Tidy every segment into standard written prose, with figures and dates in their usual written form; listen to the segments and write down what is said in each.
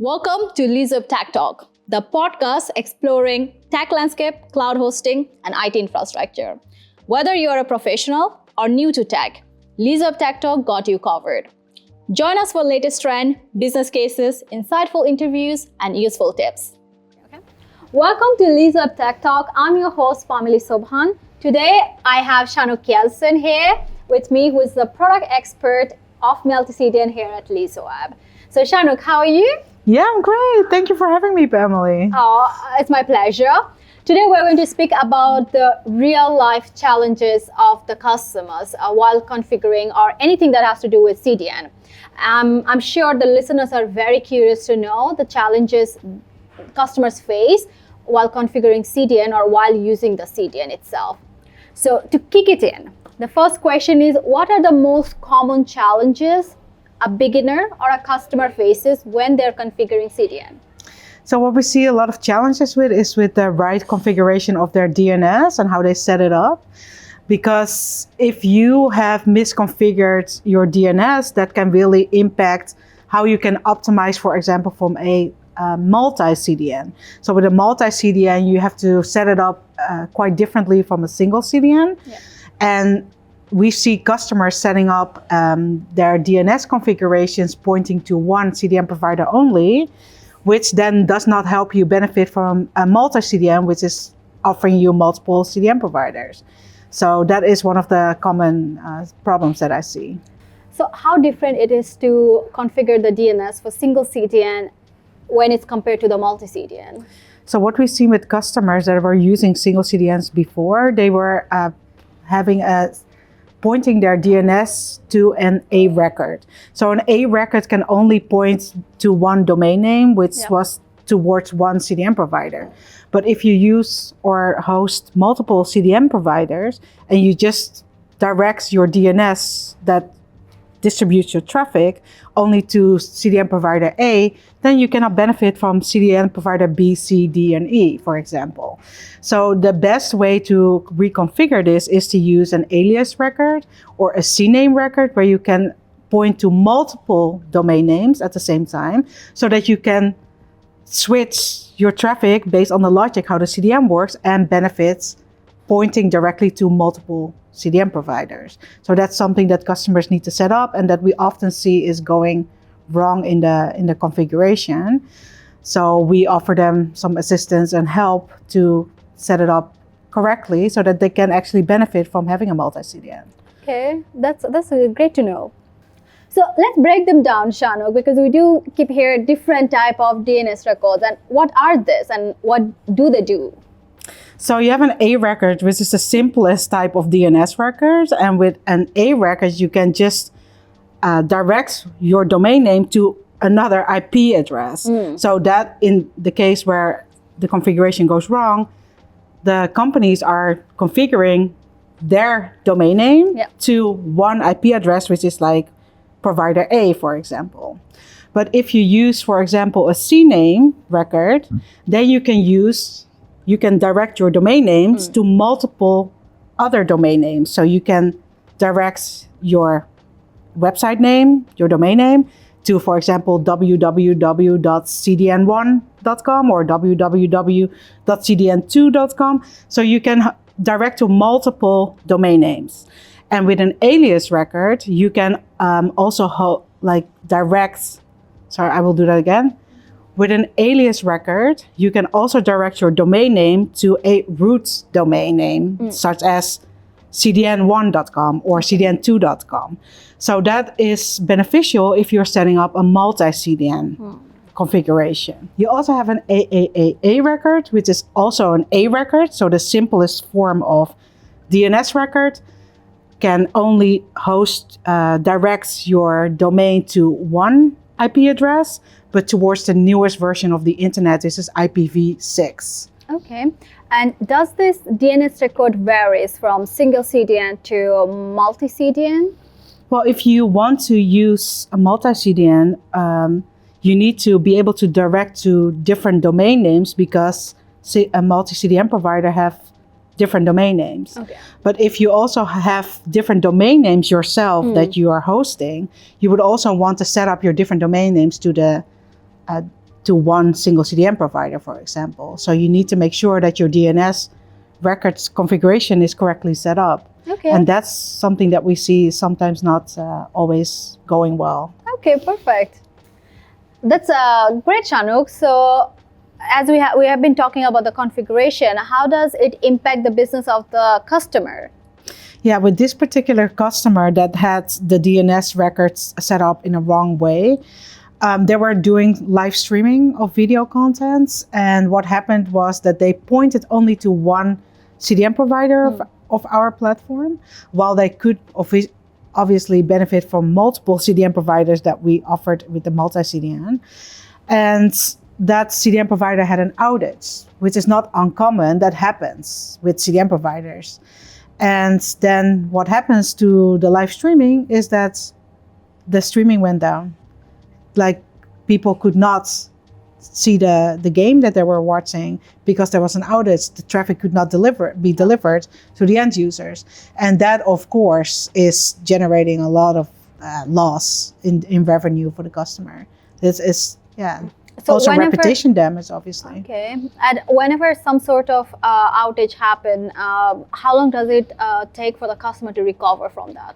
Welcome to Leaseweb Tech Talk, the podcast exploring tech landscape, cloud hosting, and IT infrastructure. Whether you're a professional or new to tech, Leaseweb Tech Talk got you covered. Join us for latest trend, business cases, insightful interviews, and useful tips. Welcome to Leaseweb Tech Talk. I'm your host, Pamily. Today, I have Shanook Jaansen here with me, who is the product expert of Multi-CDN here at Leaseweb. So Shanook, how are you? Yeah, I'm great. Thank you for having me, Pamily. Oh, it's my pleasure. Today we're going to speak about the real life challenges of the customers while configuring or anything that has to do with CDN. I'm sure the listeners are very curious to know the challenges customers face while configuring CDN or while using the CDN itself. So to kick it in, the first question is, what are the most common challenges a beginner or a customer faces when they're configuring CDN? So what we see a lot of challenges with is with the right configuration of their DNS and how they set it up. Because if you have misconfigured your DNS, that can really impact how you can optimize, for example, from a multi-CDN. So with a multi-CDN, you have to set it up quite differently from a single CDN. Yeah. And we see customers setting up their DNS configurations pointing to one CDN provider only, which then does not help you benefit from a multi-CDN, which is offering you multiple CDN providers. So that is one of the common problems that I see. So how different it is to configure the DNS for single CDN when it's compared to the multi-CDN? So what we see with customers that were using single CDNs before, they were pointing their DNS to an A record. So an A record can only point to one domain name, which was towards one CDN provider. But if you use or host multiple CDN providers and you just direct your DNS that distributes your traffic only to CDN provider A, then you cannot benefit from CDN provider B, C, D, and E, for example. So the best way to reconfigure this is to use an ALIAS record or a CNAME record where you can point to multiple domain names at the same time so that you can switch your traffic based on the logic how the CDN works and benefits pointing directly to multiple CDN providers. So that's something that customers need to set up and that we often see is going wrong in the configuration. So we offer them some assistance and help to set it up correctly so that they can actually benefit from having a multi-CDN. Okay, that's great to know. So let's break them down, Shanook, because we do keep hearing different type of DNS records. And what are this and what do they do? So you have an A record, which is the simplest type of DNS record. And with an A record, you can just direct your domain name to another IP address. So that in the case where the configuration goes wrong, the companies are configuring their domain name to one IP address, which is like provider A, for example. But if you use, for example, a CNAME record, then you can direct your domain names to multiple other domain names. So you can direct your website name, your domain name, to, for example, www.cdn1.com or www.cdn2.com. So you can direct to multiple domain names. And with an alias record, you can also direct. Sorry, I will do that again. With an alias record, you can also direct your domain name to a root domain name, such as cdn1.com or cdn2.com. So that is beneficial if you're setting up a multi-CDN configuration. You also have an AAAA record, which is also an A record. So the simplest form of DNS record can only directs your domain to one IP address, but towards the newest version of the internet, this is IPv6. Okay. And does this DNS record varies from single CDN to multi-CDN? Well, if you want to use a multi-CDN, you need to be able to direct to different domain names because a multi-CDN provider have different domain names. Okay. But if you also have different domain names yourself that you are hosting, you would also want to set up your different domain names to the to one single CDN provider, for example. So you need to make sure that your DNS records configuration is correctly set up. Okay. And that's something that we see sometimes not always going well. Okay, perfect. That's great, Shanook. So as we have been talking about the configuration, how does it impact the business of the customer? Yeah, with this particular customer that had the DNS records set up in a wrong way, they were doing live streaming of video contents. And what happened was that they pointed only to one CDN provider of our platform, while they could obviously benefit from multiple CDN providers that we offered with the multi-CDN. And that CDN provider had an outage, which is not uncommon. That happens with CDN providers. And then what happens to the live streaming is that the streaming went down. Like, people could not see the game that they were watching because there was an outage. The traffic could not be delivered to the end users. And that, of course, is generating a lot of loss in revenue for the customer. This is, So also reputation damage, obviously. Okay. And whenever some sort of outage happen, how long does it take for the customer to recover from that?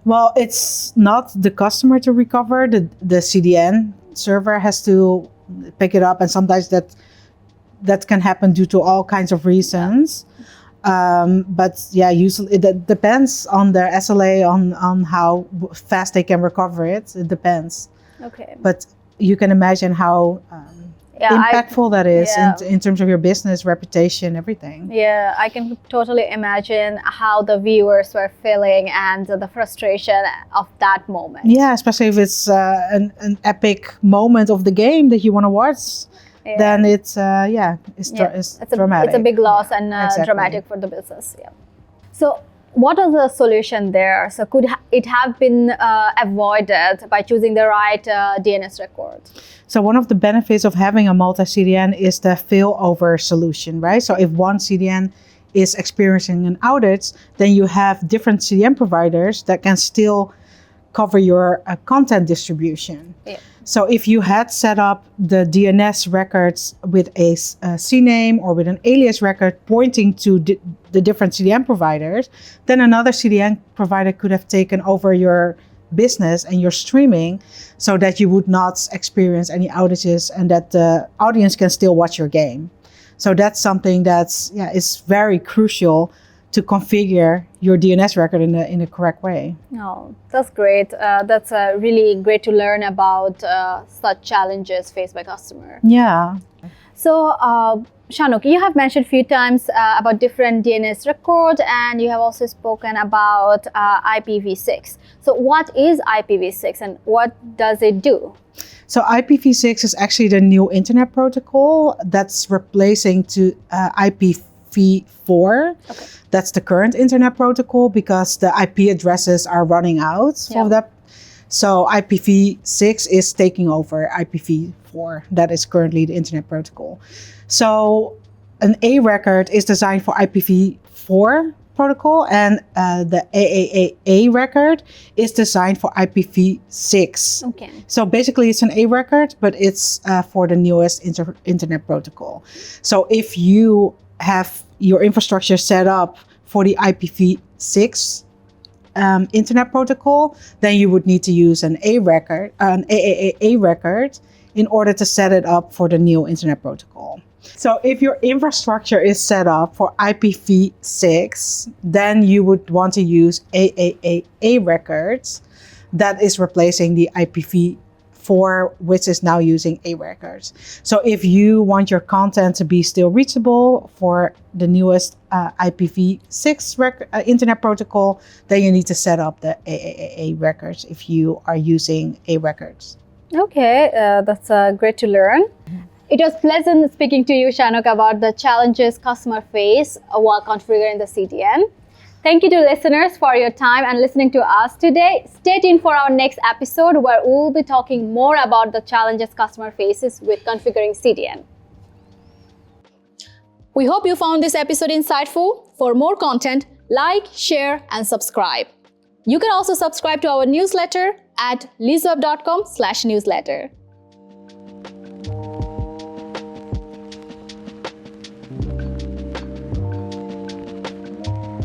Well, it's not the customer to recover. The CDN server has to pick it up, and sometimes that can happen due to all kinds of reasons. But yeah, usually it depends on their SLA on how fast they can recover it. It depends. Okay. But you can imagine how impactful that is in terms of your business, reputation, everything. Yeah, I can totally imagine how the viewers were feeling and the frustration of that moment. Yeah, especially if it's an epic moment of the game that you want to watch. Yeah. Then it's dramatic. It's a big loss and exactly. dramatic for the business. Yeah. So what is the solution there? So could it have been avoided by choosing the right DNS record? So one of the benefits of having a multi-CDN is the failover solution, right? So if one CDN is experiencing an outage, then you have different CDN providers that can still cover your content distribution. Yeah. So if you had set up the DNS records with a CNAME or with an ALIAS record pointing to the different CDN providers, then another CDN provider could have taken over your business and your streaming so that you would not experience any outages and that the audience can still watch your game. So that's something that's is very crucial to configure your DNS record in a correct way. Oh, that's great. That's really great to learn about such challenges faced by customer. Yeah. So, Shanook, you have mentioned a few times about different DNS record, and you have also spoken about IPv6. So what is IPv6 and what does it do? So IPv6 is actually the new internet protocol that's replacing to IPv4. Okay. That's the current internet protocol because the IP addresses are running out of that. So IPv6 is taking over IPv4. That is currently the internet protocol. So an A record is designed for IPv4 protocol, and the AAAA record is designed for IPv6. Okay. So basically it's an A record, but it's for the newest internet protocol. So if you have your infrastructure set up for the IPv6 internet protocol, then you would need to use an A record, an AAAA record, in order to set it up for the new internet protocol. So if your infrastructure is set up for IPv6, then you would want to use AAAA records. That is replacing the IPv4, which is now using A records. So if you want your content to be still reachable for the newest IPv6 internet protocol, then you need to set up the AAAA records if you are using A records. Okay, that's great to learn. It was pleasant speaking to you, Shanook, about the challenges customers face while configuring the CDN. Thank you to listeners for your time and listening to us today. Stay tuned for our next episode where we'll be talking more about the challenges customer faces with configuring CDN. We hope you found this episode insightful. For more content, like, share, and subscribe. You can also subscribe to our newsletter at leaseweb.com/newsletter.